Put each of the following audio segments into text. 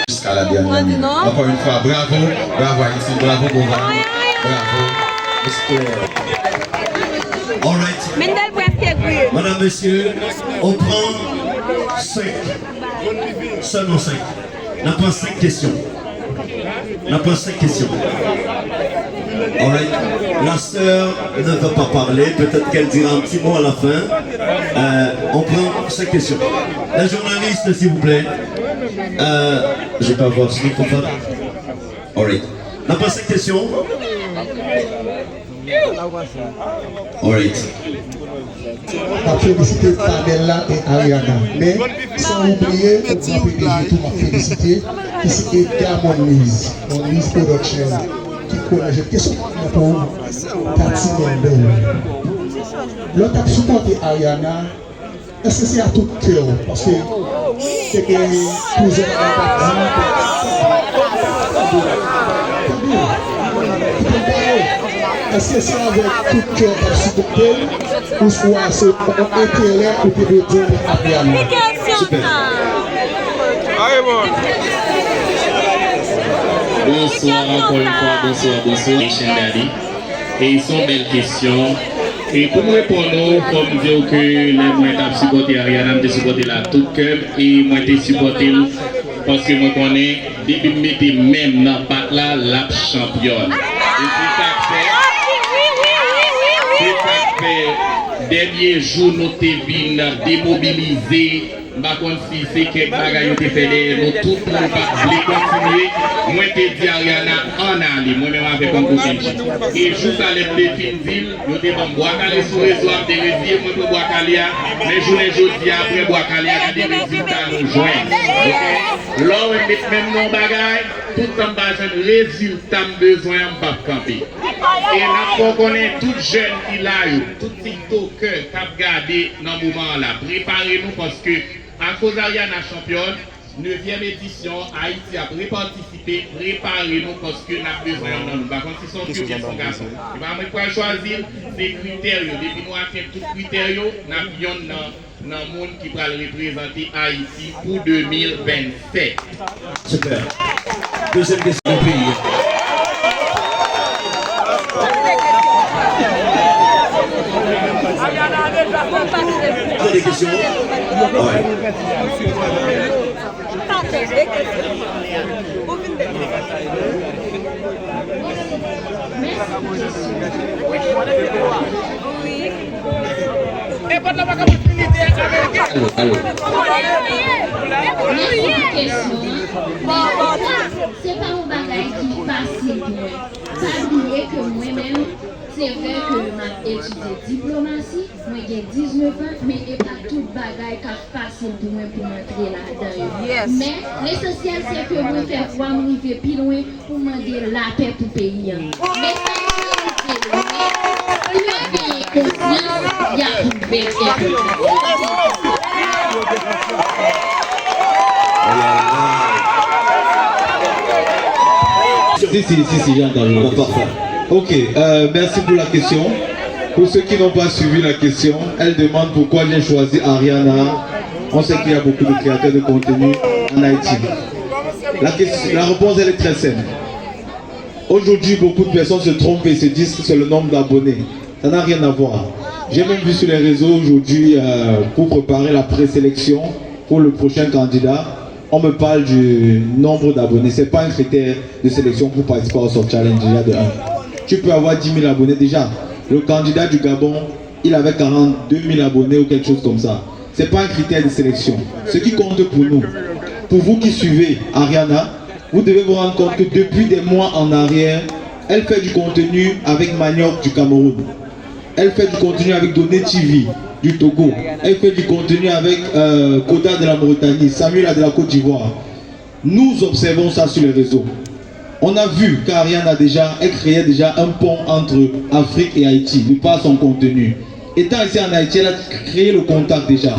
Jusqu'à la dernière. Encore une fois, bravo, bravo ici, bravo Govan, bravo. All right. Madame, monsieur, on prend 5. Seulement 5. On prend 5 questions. On prend 5 questions. All right. La sœur ne veut pas parler. Peut-être qu'elle dira un petit mot à la fin. On prend 5 questions. La journaliste, s'il vous plaît. Je vais pas voir ce microphone. All right. On prend 5 questions. All right. A félicité Fadela et Ariana. Mais sans oublier, on va PDG tout m'a félicité, qui c'est Edgar Monmise Production, qui connaît. J'ai une question pour Cathy Mendel. L'autre a supporté Ariana, est-ce que c'est à tout cœur? Parce que c'est que plusieurs est-ce que c'est avec tout cœur pour supporter ou soit c'est pour intérêt ou pour dire à Ariana? Super. Bonsoir encore une fois, bonsoir, Daddy. Et ils sont belles questions. Et pour me répondre, comme dire que les moyens de supporter Ariana, de supporter la tout cœur et moi de supporter parce que moi connais, depuis que je même dans le pack là, la championne. Et c'est ça que fait, dernier jour, nous t'es démobilisés. Par contre, si c'est quelque chose qui fait nous tout le monde voulait continuer, moi je dis à Ariana en aller, moi-même avec un copain. Et juste à l'aide de Finville, nous devons boire calé sur les réseaux des résilles, moi je bois calé, mais je dis après boire calé à des résultats nous joindre. Ok? Là, on met même nos bagages, tout en bas, résultat besoin en bas camper. Et là, on connaît tout jeune qui l'a eu, tout TikToker qui a regardé dans ce moment-là. Préparez-nous parce que à cause d'Ariana championne, 9e édition, Haïti a participé, préparez-nous parce que nous avons besoin de nous. Par contre, si son Dieu qui sont garçons, et bien, moi, je choisir des critères. Depuis nous avons tous les critères, nous avons dans le monde qui va représenter Haïti pour 2027. Super. Deuxième question du pays. Vous avez des questions? Ouais. Allô. C'est pas un bagage qui est facile. Pas oublier que moi-même, c'est vrai que ma étudié diplomatie, moi j'ai 19 ans, mais il n'y a pas tout bagage qui est facile pour moi pour m'entrer là-dedans. Yes. Mais l'essentiel c'est que moi faire quoi, moi arriver plus loin pour demander la paix pour le pays. Mais ça c'est confiance, il y a une belle Si, j'ai entendu. Ok, merci pour la question. Pour ceux qui n'ont pas suivi la question, elle demande pourquoi j'ai choisi Ariana. On sait qu'il y a beaucoup de créateurs de contenu en Haïti. La réponse elle est très simple. Aujourd'hui, beaucoup de personnes se trompent et se disent que c'est le nombre d'abonnés. Ça n'a rien à voir. J'ai même vu sur les réseaux aujourd'hui, pour préparer la présélection pour le prochain candidat, on me parle du nombre d'abonnés. Ce n'est pas un critère de sélection pour participer au Soft Challenge déjà de 1. Tu peux avoir 10 000 abonnés déjà. Le candidat du Gabon, il avait 42 000 abonnés ou quelque chose comme ça. Ce n'est pas un critère de sélection. Ce qui compte pour nous, pour vous qui suivez Ariana, vous devez vous rendre compte que depuis des mois en arrière, elle fait du contenu avec Manioc du Cameroun. Elle fait du contenu avec Donné TV du Togo. Elle fait du contenu avec Koda de la Mauritanie, Samuel de la Côte d'Ivoire. Nous observons ça sur les réseaux. On a vu qu'Ariana elle créait déjà un pont entre Afrique et Haïti, de par son contenu. Étant ici en Haïti, elle a créé le contact déjà.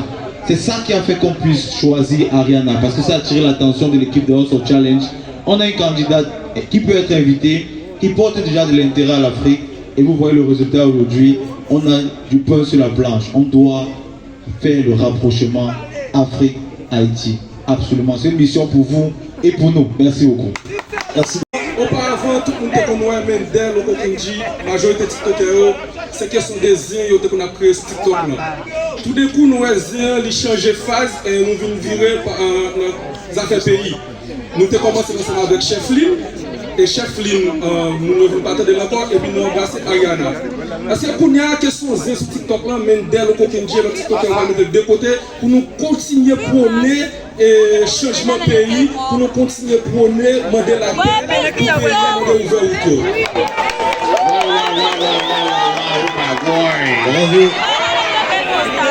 C'est ça qui a fait qu'on puisse choisir Ariana, parce que ça a attiré l'attention de l'équipe de House of Challenge. On a une candidate qui peut être invitée, qui porte déjà de l'intérêt à l'Afrique, Et vous voyez le résultat aujourd'hui, on a du pain sur la planche. On doit faire le rapprochement Afrique-Haïti. Absolument, c'est une mission pour vous et pour nous. Merci beaucoup. Merci. Auparavant, tout le monde connaît Mendel, au Kokunji, la majorité de TikTokers, c'est question des Ziens qu'on a créé ce TikTok. Tout d'un coup, nous, Ziens, ils changent de phase et nous venons virer par nos affaires pays. Nous avons commencé ensemble avec Chef Lin, et Chef Lin, nous ne voulons pas attendre encore, et puis nous avons passé Ariana. Parce que pour nous, la question Ziens sur TikTok, Mendel, au Kokunji, le TikTok, on va mettre de côté pour nous continuer à prôner et changement de pays, pour nous continuer à prôner modèle la paix, pour nous ouvrir le cœur.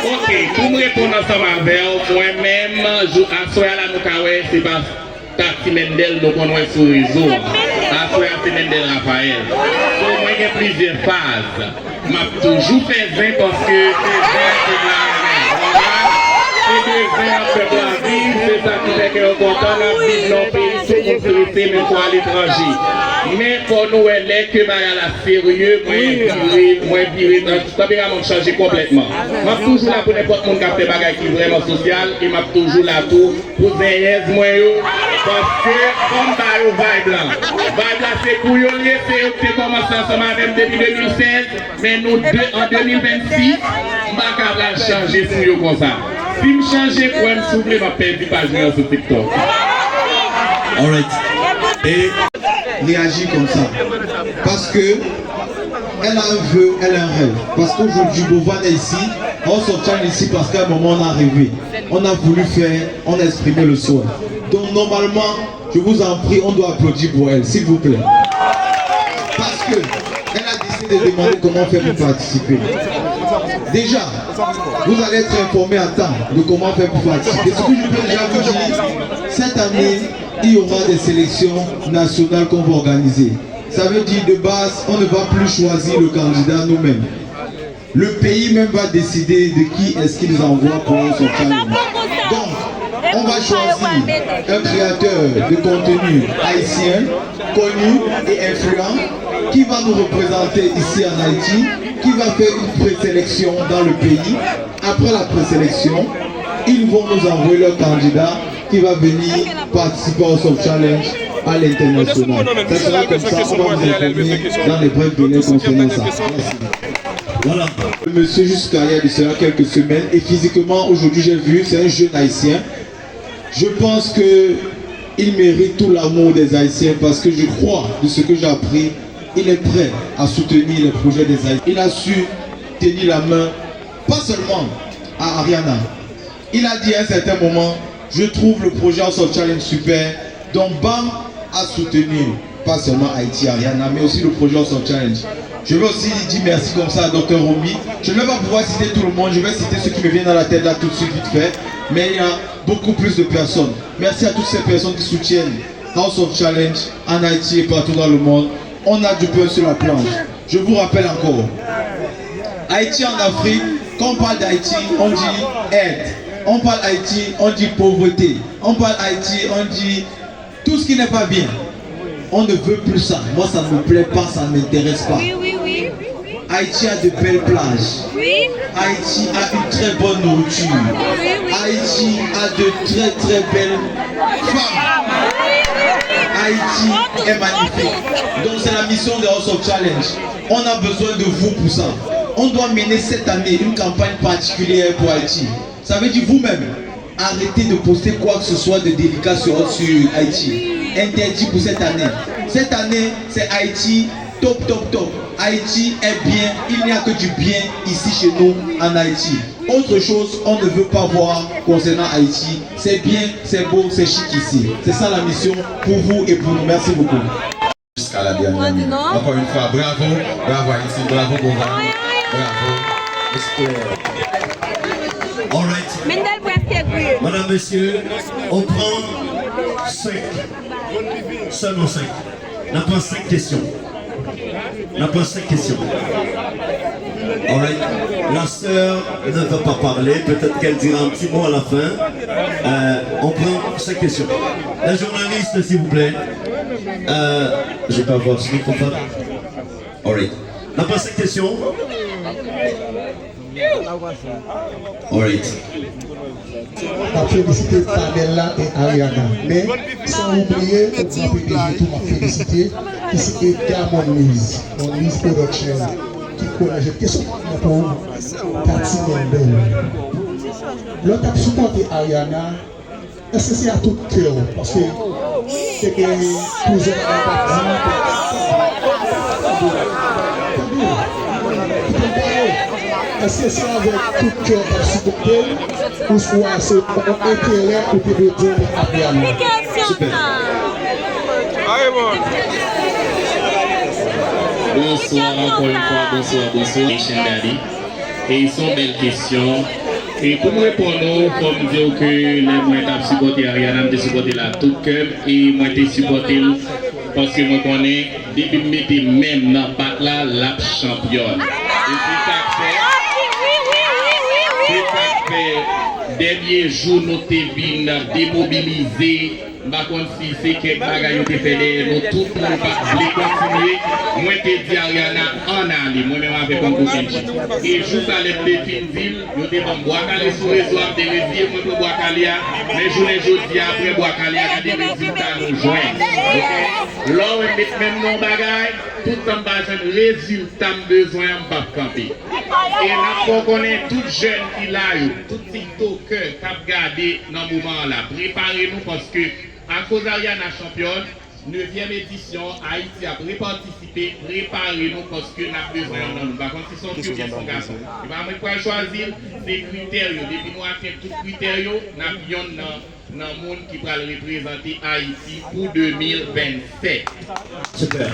Ok, pour me répondre ensemble avec moi-même, à soir là, nous c'est pas Tati Mendel, donc on est sur le réseau. À soir, c'est Mendel Raphaël. Donc, moi, il y a plusieurs phases. Je toujours fait 20 parce que c'est 20 c'est ça qui fait que on content de vivre dans le pays, c'est sécurité, même pour à l'étranger. Mais pour nous, elle est que la sérieux, moi, ça va changer complètement. Je suis toujours là pour n'importe qui qui a fait des choses qui sont vraiment sociales, et je suis toujours là pour veiller moi. Parce que, comme le vibe là, c'est pour eux, c'est commencé ensemble avec depuis 2016, mais nous, en 2026, je vais changer sur eux comme ça. Si je change pour me souffler, je vais perdre pas sur TikTok. Alright. Et réagir comme ça. Parce que elle a un vœu, elle a un rêve. Parce qu'aujourd'hui, Bovan est ici, on sortit ici parce qu'à un moment on a rêvé. On a voulu faire, on a exprimé le souhait. Donc normalement, je vous en prie, on doit applaudir pour elle, s'il vous plaît. Parce que elle a décidé de demander comment faire pour participer. Déjà, vous allez être informé à temps de comment faire pour participer. Ce que je peux déjà vous dire, cette année, il y aura des sélections nationales qu'on va organiser. Ça veut dire de base, on ne va plus choisir le candidat nous-mêmes. Le pays même va décider de qui est-ce qu'il envoie pour son challenge. Donc, on va choisir un créateur de contenu haïtien, connu et influent, qui va nous représenter ici en Haïti, qui va faire une présélection dans le pays. Après la présélection, ils vont nous envoyer leur candidat qui va venir participer au Soft Challenge à l'international. Ça sera comme ça, on va vous informer dans les brefs délais concernant ça. Merci. voilà. Le monsieur jusqu'à il y a cela quelques semaines et physiquement aujourd'hui j'ai vu, c'est un jeune haïtien. Je pense que il mérite tout l'amour des haïtiens parce que je crois de ce que j'ai appris, il est prêt à soutenir les projets des haïtiens. Il a su tenir la main, pas seulement à Ariana. Il a dit à un certain moment, je trouve le projet en Soft Challenge super, donc BAM a soutenu pas seulement Haïti, Ariana, mais aussi le projet en Soft Challenge. Je vais aussi dire merci comme ça à Dr Romy. Je ne vais pas pouvoir citer tout le monde, je vais citer ceux qui me viennent à la tête là tout de suite vite fait. Mais il y a beaucoup plus de personnes. Merci à toutes ces personnes qui soutiennent House of Challenge en Haïti et partout dans le monde. On a du pain sur la planche. Je vous rappelle encore, Haïti en Afrique, quand on parle d'Haïti, on dit aide. On parle Haïti, on dit pauvreté. On parle Haïti, on dit tout ce qui n'est pas bien. On ne veut plus ça. Moi, ça ne me plaît pas, ça ne m'intéresse pas. Oui. Haïti a de belles plages. Oui. Haïti a une très bonne nourriture. Oui. Haïti a de très belles femmes. Haïti est magnifique. Donc c'est la mission de House of Challenge. On a besoin de vous pour ça. On doit mener cette année une campagne particulière pour Haïti. Ça veut dire vous-même, arrêtez de poster quoi que ce soit de délicat sur Haïti. Interdit pour cette année. Cette année, c'est Haïti top. Haïti est bien, il n'y a que du bien ici chez nous en Haïti. Autre chose, on ne veut pas voir concernant Haïti. C'est bien, c'est beau, c'est chic ici. C'est ça la mission pour vous et pour nous. Merci beaucoup. Jusqu'à la dernière minute. Encore une fois, bravo Haïti, bravo Bovan, bravo. All right. Madame, Monsieur, on prend 5. Seulement 5. On n'a pas 5 questions. On n'a pas 5 questions. All right. La sœur ne veut pas parler. Peut-être qu'elle dira un petit mot à la fin. On prend 5 questions. La journaliste, s'il vous plaît. Je vais pas voir ce microphone. All right. n'a pas 5 questions. Alright. A félicité Pamela et Ariana. Mais sans oublier, pour ma PDG, tout m'a félicité, qui c'est Edgar Moniz Production, qui connaît. J'ai une question pour Tati Mendel. L'autre a supporté Ariana, est-ce que c'est à tout cœur? Parce que c'est que plusieurs est-ce que c'est avec tout cœur à supporter ou soit c'est un intérêt ou peut dire à Ariana? Super. Bonsoir encore une fois, bonsoir, Daddy. Et ils sont belles questions. Et pour me répondre, comme dire que les moyens de supporter Ariana, de supporter la tout cœur et moi de supporter parce que moi connais, depuis que je mettais même dans le bac là, la championne. Et c'est ça que fait, dernier jour, nous avons démobilisé. Par contre, si c'est quelque chose qui fait nous tout le monde voulait continuer, moi je dis Ariana en aller, moi-même avec un copain. Et juste à l'aide de Finville, nous devons boire calé sur les oies de levier, moi pour boire calé, mais je dis après boire calé, il y a des résultats nous joindre. Là, on met même nos bagages, tout en bas, résultat besoin en bas camper. Et là, on connaît tout jeune qui l'a eu, tout TikToker qui a gardé dans ce moment-là. Préparez-nous parce que à cause d'Ariana championne, 9e édition, Haïti a participé, préparez-nous parce que nous avons besoin de nous. Par contre, si son fils son garçon, il va me choisir des critères. Depuis nous avons tous les critères, nous avons dans le monde qui va représenter Haïti pour 2027. Super.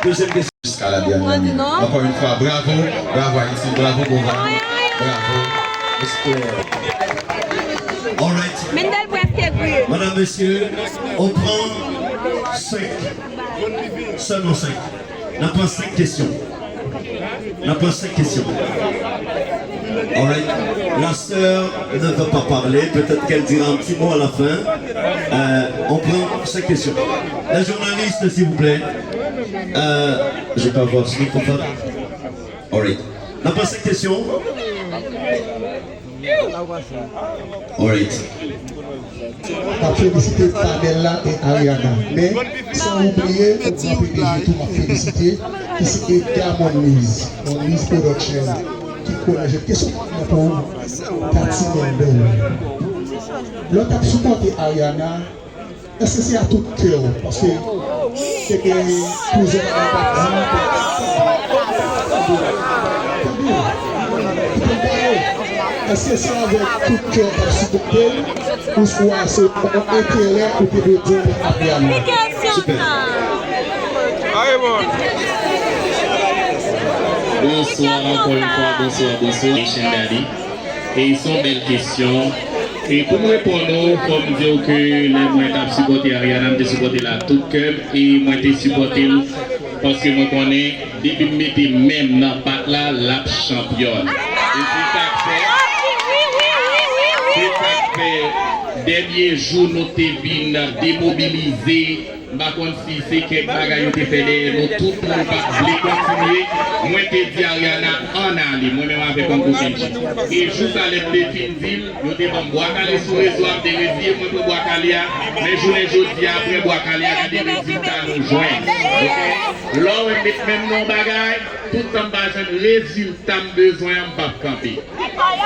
Deuxième question. Jusqu'à la dernière minute. Encore une fois, bravo, bravo Haïti, bravo Bovan, bravo. Alright. Madame, Monsieur, on prend 5. Seulement 5. On prend 5 questions. On prend 5 questions. Alright. La sœur ne veut pas parler. Peut-être qu'elle dira un petit mot à la fin. On prend 5 questions. La journaliste, s'il vous plaît. Je vais pas voir ce microphone. Alright. On prend 5 questions. Alright. A félicité Pamela et Ariana. Mais sans oublier, pour ma PDG, tout m'a félicité, qui c'est Edgar Moniz Production, qui connaît. J'ai une question pour Tati Mendel. L'autre a supporté Ariana, est-ce que c'est à tout cœur? Parce que c'est que plusieurs est-ce que c'est avec tout cœur à supporter ou soit c'est un intérêt ou peut dire à Ariana? Super. Bonsoir encore une fois, bonsoir, Daddy. Et ils sont belles questions. Et pour me répondre, comme dire que les moyens de supporter Ariana, de supporter la tout cœur et moi de supporter parce que moi connais, depuis que je mettais même dans le bac là, la championne. Et c'est ça que fait, dernier jour, nous avons démobilisé. Par contre, si c'est quelque chose qui fait nous tout le monde voulait continuer, moi je dis Ariana en aller, moi-même avec un copain. Et juste à l'aide de Finville, nous devons boire calé sur les oies de levier, moi pour boire calé, mais je dis après boire calé, il y a des résultats nous joindre. Là, on met même nos bagages, tout en bas, résultat besoin en bas camper.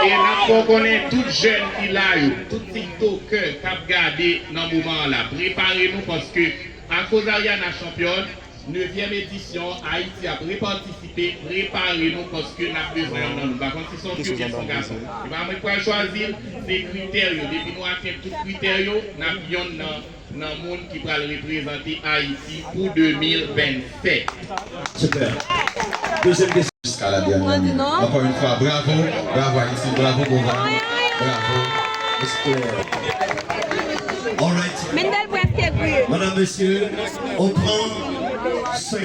Et là, on connaît tout jeune qui l'a eu, tout TikToker qui a gardé dans ce moment-là. Préparez-nous parce que à cause d'Ariana championne, 9e édition, Haïti a participé, préparez-nous parce que nous avons besoin de nous. Par contre, si son fils son garçon, il va me choisir des critères. Depuis nous avons tous les critères, nous avons dans le monde qui va représenter Haïti pour 2027. Super. Deuxième question. Jusqu'à la dernière minute. Encore une fois, bravo, bravo Haïti, bravo Bovan, bravo. Alright. Madame, Monsieur, on prend 5.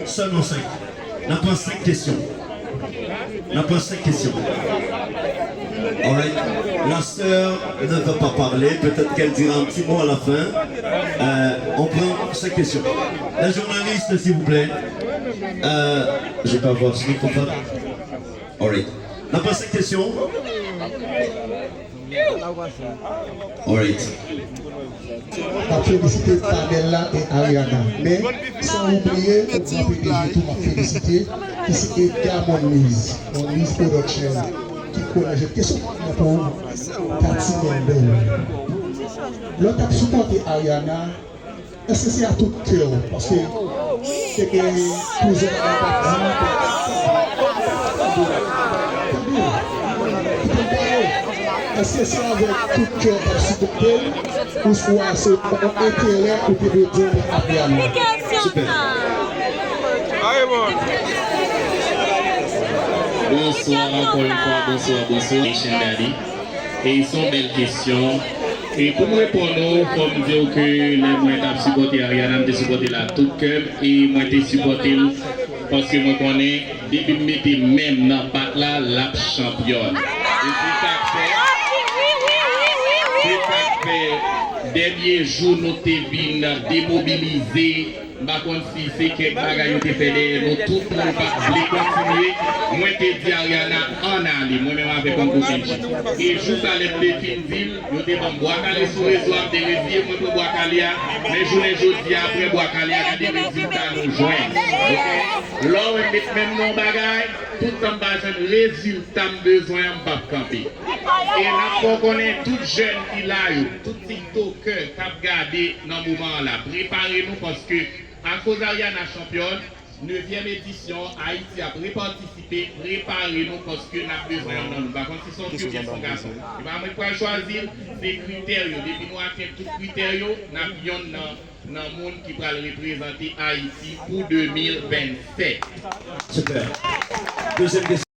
Seulement 5. On prend 5 questions. On prend 5 questions. Alright. La sœur ne veut pas parler. Peut-être qu'elle dira un petit mot à la fin. On prend 5 questions. La journaliste, s'il vous plaît. Je peux avoir ce microphone. Alright. N'a pas 5 questions. Alright. Je félicité Pamela et Ariana. Mais sans oublier, au grand PDG, tout m'a félicité, qui c'est Edgar Monmise, Monmise Production, qui connaît. J'ai une question pour Cathy Mendel. L'autre a supporté Ariana, est-ce que c'est à tout cœur? Parce que c'est que plusieurs est-ce que c'est avec tout cœur pour supporter ou soit c'est pour intérêt ou pour dire à Ariana? Super. Bonsoir encore une fois, bonsoir, Michel Dadi. Et ils sont belles questions. Et pour me répondre, il faut me dire que les moyens de supporter Ariana, de supporter la tout cœur et moi de supporter parce que moi connais, depuis que je me même dans le bac là, la championne. Et c'est ça que fait, dernier jour, nous avons démobilisé. Par contre, si c'est quelque chose qui fait nous tout le monde voulait continuer, moi je dis à Ariana en aller, moi-même avec un copain. Et juste à l'Épinville, je dis bon, bois calé sur les réseaux des rivières, moi je bois calé, mais je les dis après bois calé, à des résultats nous joindre. Ok? Là, on met même nos bagages, tout en bas, un résultat besoin en bas camper. Et là, pour connaître tout jeune qui l'a eu, tout TikToker qui a regardé dans ce moment-là, préparez-nous parce que à cause d'Ariana championne, 9e édition, Haïti a participé, préparez-nous parce que nous avons besoin de nous. Par contre, si son fils et son garçon, il va choisir des critères. Depuis nous avons tous les critères, nous avons dans le monde qui va représenter Haïti pour 2027. Super. Deuxième question.